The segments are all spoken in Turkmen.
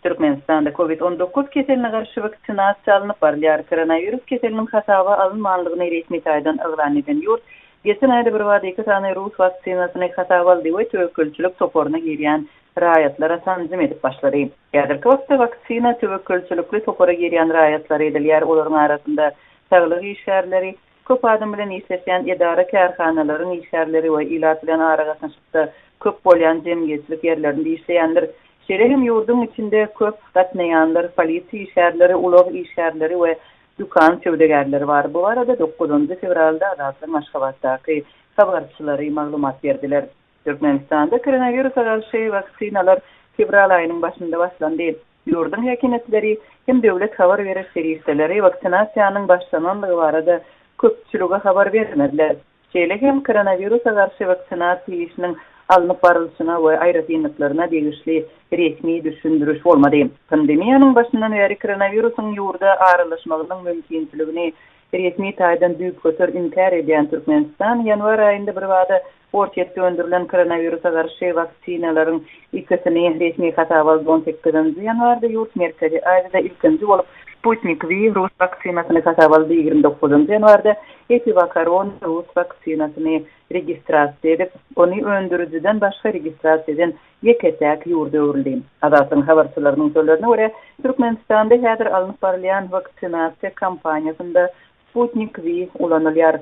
Türkmenistan'da COVID-19 keseline karşı vaksinasiýa alınıp barlyar. Koronavirus keselinin hasaba alınmanlygyny resmi taýdan yglan eden ýurt geçen aýda bir wada 2 tane Rus waksinasyny hasaba aldy we töwekkülçilik toporuna girýän raýatlara tanzim edip başlary. Ýa-da wagtda vaksina töwekkülçilikli topora girýän raýatlar edilýär. Olaryň arasynda saglyk işgärleri, köp adam bilen işleşen edara kärhanalaryň işgärleri we ilat bilen aragasyşykda köp bolýan jemgyýetçilik ýerlerinde işleýänler. Şerehem ýurdun içinde köp gatnaýanlar, polisiýa işgärleri, ulug işgärleri we dukan söwdegärleri bar. Bu arada 9-njy fevralda Azatlyk Aşgabatdaky habarçylary maglumat berdiler. Türkmenistan'da koronawirusa garşy waksinalar fewral aýynyň başynda başlandy. Ýurdun häkimetleri hem döwlet habar beriş serýisleri vaksinasiýanyň başlananlygy barada köpçülüge habar bermediler. Şeýle koronawirusa garşy vaksinasiýa işiniň alınıp barylşyna we aýratynlyklaryna degişli resmi düşündürüş bolmady. Pandemiýanyň başyndan beri koronawirusyň ýurtda aralaşmagynyň mümkinçiligini resmi taýdan düýp götür inkar edýän Türkmenistan ýanwar aýynda bir wada ortaýetde öndürilen koronawirusa garşy vaksinalaryň ikisini resmi hasaba aldy. 18-nji ýanwarda ýurt merkezi aýda ilkinji bolup Sputnik V Rus vaksinasyny hasaba aldy. 29-njy ýanwarda Epivakaron Rus vaksinasyny registrasiýa edip, ony öndürüjiden başga registrasiýa eden ýeketäk ýurda öwrildi. Azatlyk habarçylarynyň sözlerine görä, Türkmenistanda häzir alınıp barılan vaksinasiýa kampaniýasynda Sputnik V ulanylýar.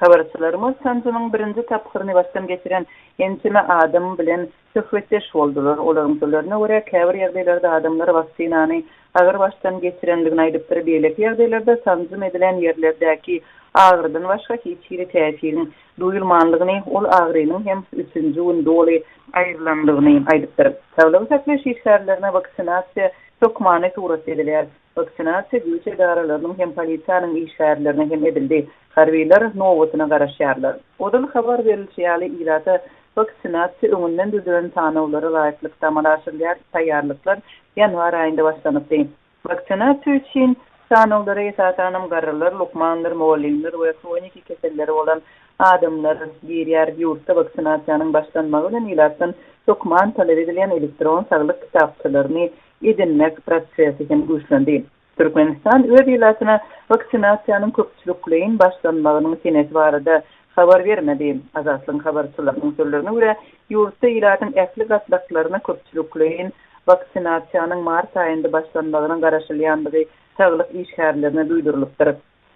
Habarçylarymyz sanjynyň birinji tapgyryny başdan geçiren ençime adam bilen söhbetdeş boldular. Olaryň sözlerine görä, käbir ýerlerde adamlar vaksinany agyr başdan geçirendigini aýdypdyr. Beýleki ýerlerde sanjym edilen ýerlerdäki ağrıdan başga hiçbir täsirin duyulmanlygyny, ol ağrınyň hem üçinji günde oly aýrylandygyny aýdypdyr. Saglyk saklaş işgärlerine vaksinasiýa çok many turat edilýär. Vaksinasiýa güýç edaralarynyň hem polisiýanyň işgärlerine hem edildi. Harbiler nowatyna garaşýarlar. Odal habar berilýär ilata vaksinasiýa öňünden düzülen tanawlary laýyklyk tamamlaşylýar, taýýarlyklar ýanwar aýynda başlanypdy. Vaksinasiýa üçin tanawlara esasanam garrylar, lukmanlar, molimler we kronik keselleri bolan adamlar edýär. Ýurtda vaksinasiýanyň başlanmagy bilen ilatdan dokman talep edilen elektron saglyk kitapçylaryny edinmek prosesi hem güýçlendi. Türkmenistan öz ilatyna vaksinasiýanyň köpçülikliğin başlanmagynyň senesi barada habar bermedi. Azatlyk habarçylarynyň sözlerine görä, ýurtda ilatyň ähli gatnaklaryna köpçülikliğin vaksinasiýanyň mart aýynda başlanmagynyň garaşylýandygy saglyk işgärlerine duýdurylypdyr.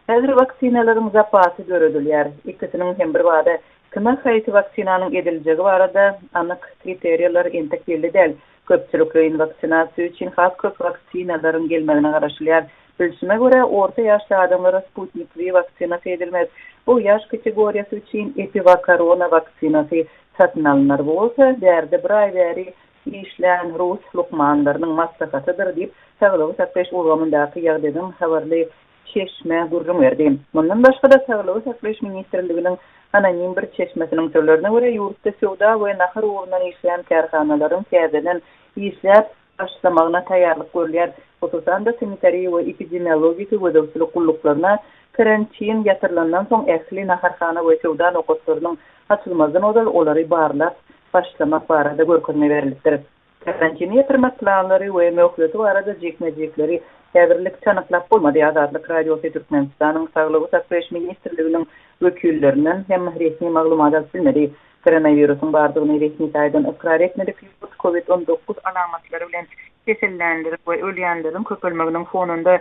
Häzir vaksinalaryň zapasy görülýär. İkisiniň hem bir wada kime haýsy vaksinanyň ediljegi barada anyk kriteriýalar entek belli däl. Köpçülikliğin vaksinasiýa üçin has köp vaksinalaryň gelmegine garaşylýar. Bilşime görä, orta ýaşly adamlara Sputnik V vaksinasiýa edilmez. Bu ýaş kategoriýasy üçin Epivakaron vaksinasiýa satyn alynlar bolsa, därde bir aý bäri işlän Rus lukmanlarynyň maslahatydyr diýip Saglyk saklaş urgamyndaky ýagdaýdan habarly çeşme gurrum berdi. Mundan başga da Saglyk saklaş ministrliginiň anonim bir çeşmesiniň sözlerine görä, ýurtda sowda we nahar urundan işleýän kärhanalaryň täzeden işläp başlamagyna taýýarlyk görülýär. Hususan da sanitariýa we epidemiologik gözlemçilik gulluklarına karantin ýatyrylandan soň ähli naharhana we sowda nokatlarynyň açylmazdan odal olary barlap başlamak barada görkezme berilipdir. Karantin ýatyrymak planlary we möhüreti barada jekmejekleri häzirlik çanyklap bolmady. Azatlyk radiosu Türkmenistanyň Saglyk saklaş ministrliginiň wekillerinden hem resmi maglumat alınmady. Koronawirusyň bardygyny resmi taýdan ikrar etmedi. COVID-19 alamatlary bilen kesellendirip we ölýänleriň köpelmeginiň fonunda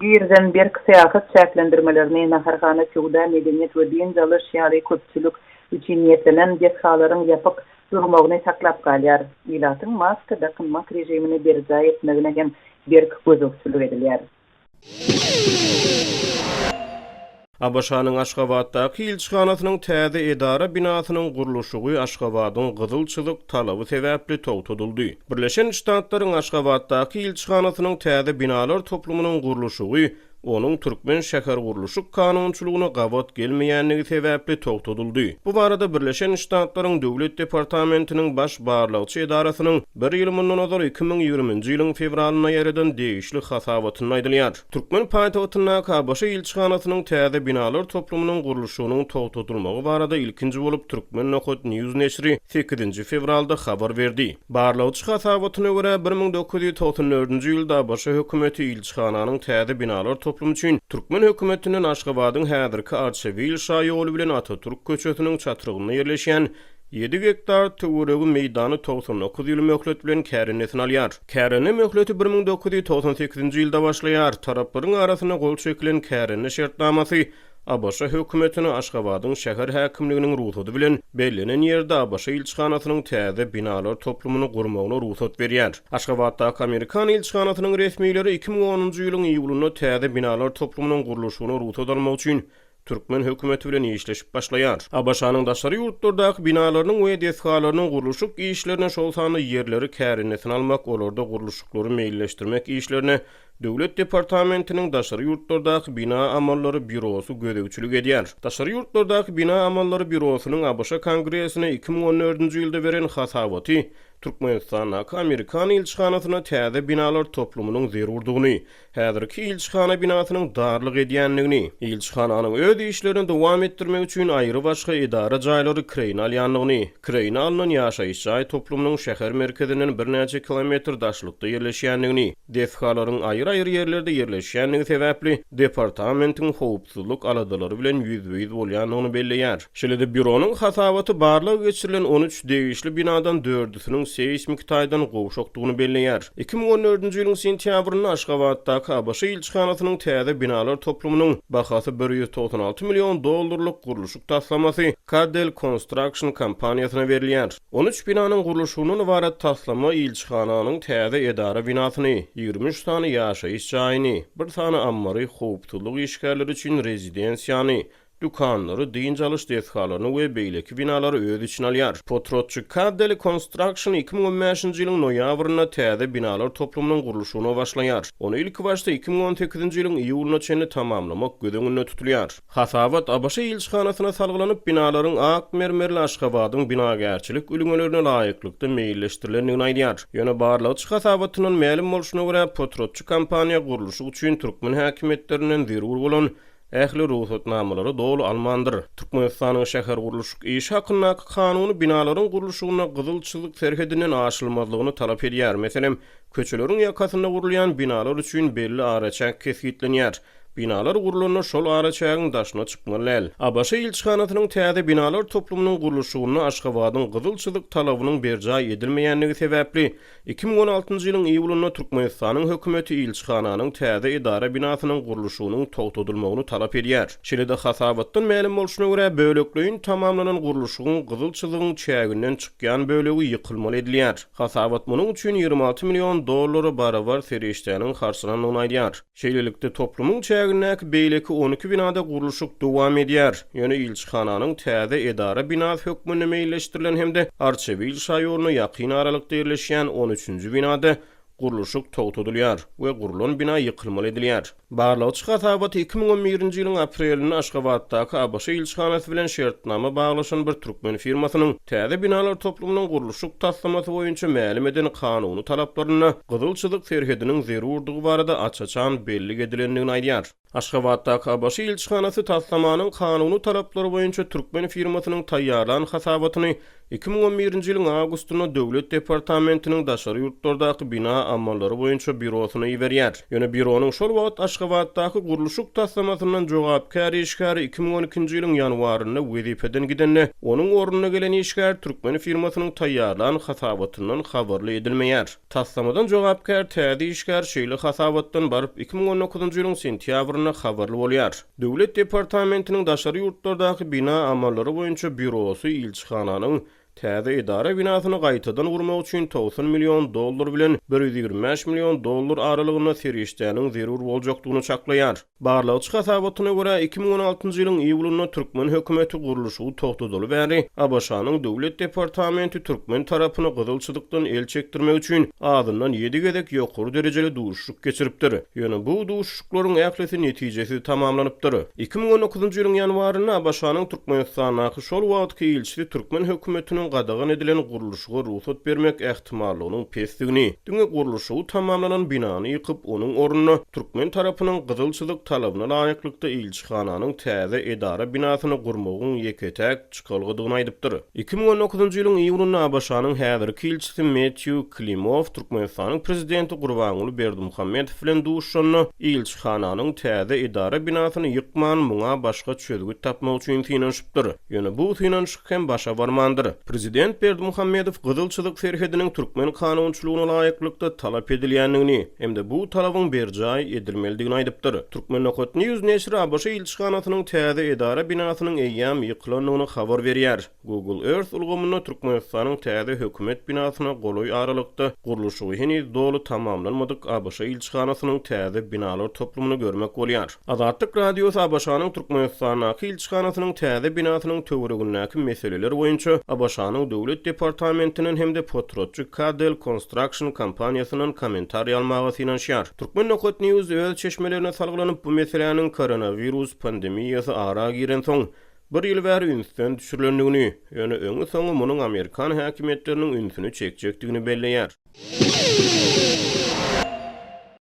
girden bir syýasat şäklendirmelerini naharhana sowda medeniýet we din dalış ýaly köpçülik üçin ýetilen geshalaryň ýapyk durmagyny saklap galýar. Ilatyň maska dakynmak rejimini berja etmegine hem berk gözükçülük edilýär. ABŞ-nyň Aşgabatdaky ilçihanasynyň täze edara binasynyň gurluşygy Aşgabatyň gyzylçylyk talaby sebäpli togtadyldy. Birleşen Ştatlaryň Aşgabatdaky ilçihanasynyň täze binalar toplumynyň gurluşygy onun Türkmen şäher gurluşyk kanunçylygyna gabat gelmeýänligi sebäpli togtadyldy. Bu barada Birleşen Ştatlaryň Döwlet Departamentiniň baş barlagçy edarasynyň 1 ýyl mundan azar 2020-nji ýylyň fewralyna ýaradan degişli hasabatyny aýdylýar. Türkmen paýtagtyna ABC ilçihanasynyň täze binalar toplumynyň gurluşygynyň togtadylmagy barada ilkinji bolup Türkmen Nokot News neşri 8-nji fevralda habar berdi. Barlagçy hasabatyna görä 1994-nji ýylda ABC hökümeti ilçihananyň täze binalar toplumy üçin Türkmen hökümetiniň Aşgabatyň häzirki arkaly şaýoly bilen Atatürk köçetiniň çatyrygyna ýerleşýän 7 hektar töweregi meýdany 99 ýyl möhlet bilen kärinesini alýar. Kärine möhleti 1998-nji ýylda başlaýar. Taraplaryň arasyna gol çekilen kärine şertnamasy ABC hökümetini Aşgabatyň şäher häkimliginiň ruhsady bilen bellenen ýerde ABC ilçihanasynyň täze binalar toplumyny gurmagyna ruhsat berýär. Aşgabatdaky Amerikan ilçihanasynyň resmiýleri 2010-njy ýylyň iýulynda täze binalar toplumynyň gurulşygyna ruhsat almak üçin Türkmen hökümeti bilen işleşip başlaýar. ABC-nyň daşary ýurtlardaky binalarynyň we deshgalarynyň gurulşyk işlerine şol sany ýerleri kärinesini almak, olarda gurulşyklary meýilleşdirmek işlerine Döwlet Departamentiniň daşary ýurtlardaky bina amallary bürosy gödäwçilik edýär. Daşary ýurtlardaky bina amallary bürosynyň ABC Kongresine 2014-nji ýylda beren hasabaty Türkmenistan'daki Amerikan ilçihanasyna täze binalar toplumynyň zerurdugyny, häzirki ilçihana binasynyň darlyk edýänligini, ilçihananyň öz işlerini dowam etdirmek üçin aýry başga edara jaýlary kreýin alýanlygyny, kreýin alynan ýaşaýyş jaý toplumynyň şäher merkezinden bir näçe kilometr daşlykda ýerleşýänligini, deshgalaryň aýry ýerlerde ýerleşýänligi sebäpli departamentiň howpsuzlyk aladylary bilen ýüzbeýiz bolýanlygyny belleýär. Şeýle büronyň hasabaty barlygy geçirilen 13 degişli binadan 4-üsiniň seismik taýdan gowşokdugyny belleýär. 2014-nji ýylyň sentýabrynda Aşgabatdaky ABC ilçihanasynyň täze binalar toplumynyň bahasy $196 million guruluşyk taslamasy Cadel Construction kompaniýasyna berilýär. 13 binanyň guruluşynyň ibaret taslama ilçihananyň täze edara binasyny, 23 sany ýaşaýyş jaýyny, bir sany ammary howpsuzlyk işgärleri üçin rezidensiýany, dukanlary, diňe alış deshgalaryny we beýleki binalary öz içine alýar. Potrotçy Cadel Construction 2015-nji ýylyň noýabrynda täze binalar toplumynyň gurulşygyna başlaýar. Onu ilki başda 2018-nji ýylyň iýulyna çenli tamamlamak gödeňinde tutulýar. Hasabat ABC ilçihanasyna salgylanyp binalaryň ak mermerli Aşgabatyň binagärçilik ülüňelerine laýyklykda meýilleşdirilendigini aýdýar. Ýöne barlagçy hasabatynyň ma'lum bolşyna görä Potrotçy kompaniýa gurulşy üçin Türkmen häkimetlerinden zerur bolan ähli ruhsatnamalary dolu almandyr. Türkmenistanyň şäher gurulşyk iş hakynaky kanuny binalaryň gurulşygyna gyzylçylyk serhedinden aşylmazlygyny talap edýär. Meselem, köçeleriň ýakasynda gurulýan binalar üçin belli araçak kesgitlenýär. Binalar gurulanyna şol araçagyň daşyna çykmaly. ABC ilçihanasynyň täze binalar toplumynyň gurulşygyna Aşgabatyň gyzylçylyk talabynyň berjaý edilmeýänligi sebäpli 2016-njy ýylyň iýulynda Türkmenistanyň hökümeti ilçihananyň täze edara binasynyň gurulşygynyň togtadylmagyny talap edýär. Şeýle-de hasabatdan ma'lum bolşyna görä bölekleýin tamamlanan gurulşygyň gyzylçylygyň çäginden çykýan bölegi ýykylmaly edilýär. Hasabat munyň üçin $26 million barabar serişdäniň harçlanyny aýdýar. Şeýlelikde toplumyň çägindäki beýleki 12 binada gurulşyk dowam edýär. Ýöne ilçihananyň täze edara binasy hökmüne meýilleşdirilen hemde arkaly şaýolyna ýakyn aralykda ýerleşýän 13-nji binada gurulşyk togtadylýar we gurulan bina ýykylmaly edilýär. Barlagçy hasabaty 2011-nji ýylyň aprelinde Aşgabatdaky ABC ilçihanasy bilen şertnama baglaşan bir türkmen firmasynyň täze binalar toplumynyň gurulşyk taslamasy boýunça ma'lum eden kanuny talaplaryna gyzylçylyk serhediniň zerurdugy barada açaçan belli edilendigini aýdýar. Aşgabatdaky ABC ilçihanasy taslamanyň kanuny talaplary boýunça türkmen firmasynyň taýýarlan hasabatyny 2011-nji ýylyň awgustynda Döwlet Departamentiniň daşary ýurtlardaky bina amallary boýunça bürosyna ýerberýär. Ýöne büronyň şol wagt Aşgabatdaky gurulşyk taslamasyndan jogapkar işgär 2012-nji ýylyň ýanwarynda wezipeden gidenne, onuň ornuna gelen işgär türkmen firmasynyň taýýarlan hasabatyndan habarly edilmeýär. Taslamadan jogapkar täze işgär şeýle hasabatdan baryp 2019-njy ýylyň sentýabrynda habarly bolýar. Döwlet Departamentiniň daşary ýurtlardaky bina amallary boýunça bürosy ilçihananyň täze edara binasyny gaýtadan gurmak üçin $90 milyon bilen $125 milyon aralygyna serişdäniň zerur boljakdygyny çaklaýar. Barlagçy hasabatyna görä 2016-njy ýylyň iýulynda Türkmen hökümeti gurluşygy togtadyly bäri ABŞ-nyň dowlet departamenti Türkmen tarapyny gyzylçylykdan el çekdirmek üçin adyndan 7 gedek ýokary derejeli duşuşyk geçiripdir. Ýöne bu duşuşyklaryň ählisi netijesi tamamlanypdyr. 2019-njy ýylyň ýanwaryna ABŞ-nyň Türkmenistanaky şol wagtky ilçisi Türkmen hökümetiniň gadagan edilen gurluşyga ruhsat bermek ähtimallygynyň pesdigini, diňe gurluşygy tamamlanan binany ýykyp onuň ornuny Türkmen tarapynyň gyzylçylyk talabyna laýyklykda ilçihananyň täze edara binasyny gurmagyň ýeketäk çykylgydygyny aýdypdyr. 2019-njy ýylyň iýulynda ABŞ-nyň häzirki ilçisi Matthew Klimov Türkmenistanyň prezidenti Gurbanguly Berdimuhammedow bilen duşuşany ilçihananyň täze edara binasyny ýykman muňa başga çözgüt tapmak üçin synanyşypdyr. Ýöne bu synanyşyk hem başa barmandyr. Prezident Berdimuhammedow gyzylçylyk serhediniň Türkmen kanunçylygyna laýyklykda talap edilýändigini hemde bu talabyň berjaý edilmeligini aýdypdyr. Türkmenistanyň näşri ABŞ ilçihanasynyň täze edara binasynyň eýýam ýykylandygyny habar berýär. Google Earth ulgamyna Türkmenistanyň täze hökümet binasyna goloý aralykda gurluşygy heniz dolu tamamlanmadyk ABŞ ilçihanasynyň täze binalar toplumyny görmek bolýar. Azatlyk radiosu ABC-nyň Türkmenistanaky ilçihanasynyň täze binasynyň töweregindäki meseleler boýunça ABC-nyň dowlet departamentiniň hemde Potrotçy Cadel Construction kampaniýasynyň kommentariýa almagy synanşýar. Türkmen Nokot News öz çeşmelerine salgylanyp bu meseleniň koronawirus pandemiýasy ara giren soň bir ýyl bäri ünsden düşürilendigini, ýöne öňü soňy munyň Amerikan häkimetleriniň ünsüni çekjekdigini belleýär.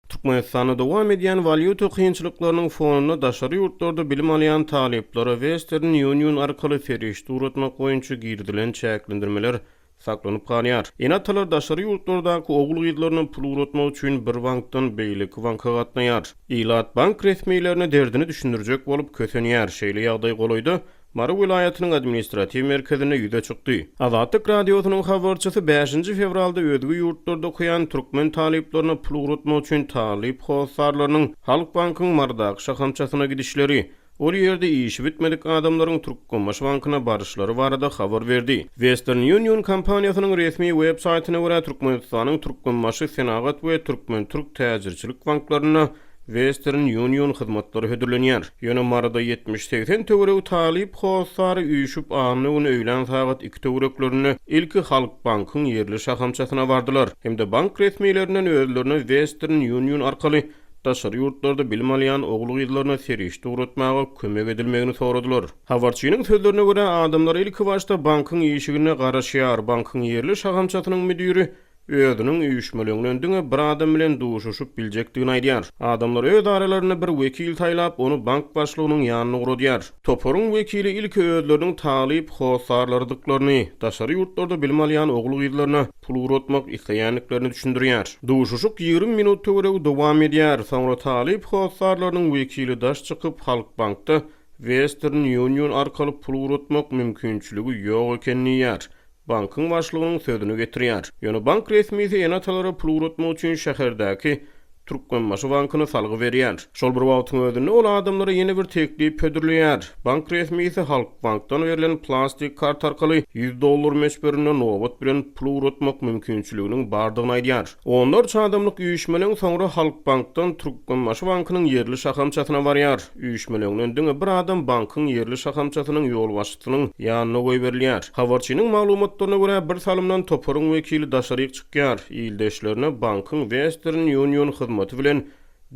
Türkmenistanda dowam edýän valyuta kynçylyklarynyň fonuna daşary ýurtlarda bilim alýan talepleri Eesti-nyň arkaly ferişde ugratmak boýunça girdilen çäklendirmeler saklanyp galýar. Ene-atalar daşary ýurtlardaky ogul-gyzlaryny pul ugratmak üçin bir bankdan beýleki banka gatnaýar. Ilat bank resmiýetlerine derdini düşündirjek bolup kösenýär. Şeýle ýagdaý goloýdy. Mara vilayatynyň administrativ merkezine ýüze çykdy. Azatlyk radiosynyň habarçysy 5-nji fevralda özgü ýurtlarda okuyan türkmen talyplaryna pul ugratmak üçin talyp howsarlarynyň Halk bankynyň mardaky şahamçasyna gidişleri, ol ýerde işi bitmedik adamlaryň Türkmenbaşyna barışlary barada habar berdi. Western-Union kampaniýasynyň resmi web saýtyna görä Türkmenistanyň Türkmenbaşy senagat we Türkmen-Türk täzirçilik banklaryna Western-Union hyzmatlary hödürlenýär. Ýöne marada 70-80 töwerek talyp howsary üýüşüp anyny öýlen sagat 2 töwereklerini ilki Halk bankynyň ýerli şahamçasyna bardylar. Hemde bank resmiýetlerinden özlerini Western-Union arkaly daşary ýurtlarda bilim alýan ogul-gyzlaryna serişde ugratmaga kömek edilmegini soradylar. Habarçynyň sözlerine görä adamlar ilki başda bankyň ýeşigine garaşýar. Bankyň ýerli şahamçasynyň müdiri özüniň üýüşmeleginden diňe bir adam bilen duşuşyp biljekdigini aýdýar. Adamlar öz aralaryna bir wekil taýlap onu bank başlygynyň ýanyna uradýar. Toporuň wekili ilki özleriniň talyp howsarlarydyklaryny daşary ýurtlarda bilim alýan ogul-gyzlaryna pul ugratmak isleýänliklerini düşündirýär. Duşuşyk 20 minut töwereg dowam edýär. Soňra talyp howsarlarynyň wekili daş çykyp Halk bankda Western-Union arkaly pul ugratmak mümkinçiligi ýok ekenini ýer. Bankyň başlygynyň sözüni getirýär. Ýöne bank resmiýeti ene-atalara pul ugratmak üçin şäherdäki Türkmenbaşy bankyny salgy berýär. Şol bir wagtyň özünde ol adamlara ýene bir teklip hödürleýär. Bank resmiýeti Halk bankdan berilen plastik kart arkaly $100 meşberine nowat bilen pul ugratmak mümkinçiliginiň bardygyny aýdýar. Onlar çadamlyk üýüşmeleň soňra Halk bankdan Türkmenbaşy bankynyň ýerli şahamçasyna barýar. Üýüşmeleňden diňe bir adam bankyň ýerli şahamçasynyň ýol başçysynyň ýanyna goýup berilýär. Habarçynyň maglumatlaryna görä bir salymdan toporuň wekili daşary çykýar. Ýyldaşlaryna bankyň Western-Union bilen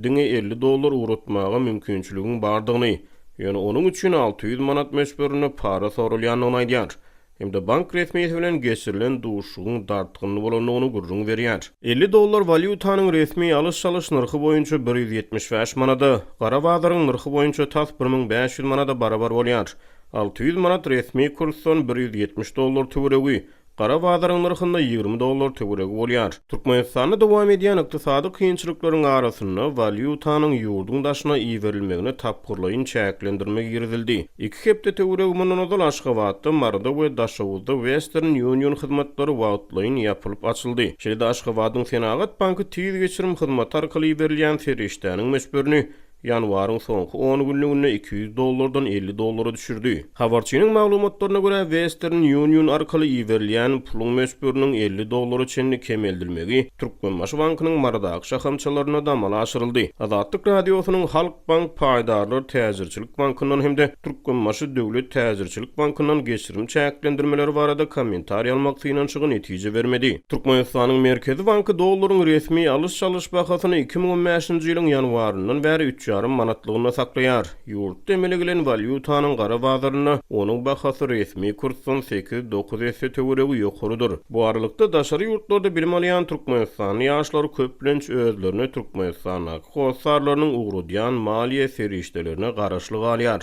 diňe $50 ugratmaga mümkinçiliginiň bardygyny, ýöne onuň üçin 600 manat meşberine para sorulýanyny aýdýar. Hemde bank resmiýeti bilen geçirilen duşugyň dartgyny bolanyny gurrun berýär. $50 valyutanyň resmi alış-salyş narxy boýunça 175 manada, gara bazaryň narxy boýunça tas 1500 manada barabar bolýar. 600 manat resmi kursdan $170 töweregi, gara bazaryň narxynda $20 töweregi bolýar. Türkmenistanda dowam edýän ykdysady kynçylyklaryň arasynda valyutanyň ýurdun daşyna iýerilmegine tapgyrlaýyn çäklendirme girildi. 2 hepde töweregi mundan Aşgabatda marada we daşawda Western-Union hyzmatlary wagtlaýyn ýapylyp açyldy. Şeýle Aşgabatyň senagat banky tiz geçirim hyzmaty arkaly berilýän serişdäniň meşberini ýanwaryň soňky 10 günlügine $200 $50 düşürdi. Habarçynyň maglumatlaryna görä Western Union arkaly iwerilýän puluň mösbüriniň $50 çenli kemeldilmegi Türkmenbaşy bankynyň maradaky şahamçalaryna da mala aşyryldy. Azatlyk radiosynyň Halk Bank paýdarlar täzirçilik bankynyň hemde Türkmenbaşy döwlet täzirçilik bankynyň geçirim çäklendirmeleri barada kommentariýa almaksyna çygy netije bermedi. Türkmenistanyň Merkezi Banky dollaryň resmi alış-çalış bahasyny 2015-nji ýylyň ýanwaryndan bäri 3,5 manatlygyna saklaýar. Ýurtda emelegilen valyutanyň gara bazaryna onuň bahasy resmi kursdan 8-9 esse töweregi ýokarydyr. Bu aralykda daşary ýurtlarda bilim alýan Türkmenistan ýaşlary köplenç özlerini Türkmenistanyň hossarlarynyň ugratýan maliýe serişdelerine garaşlyk alýar.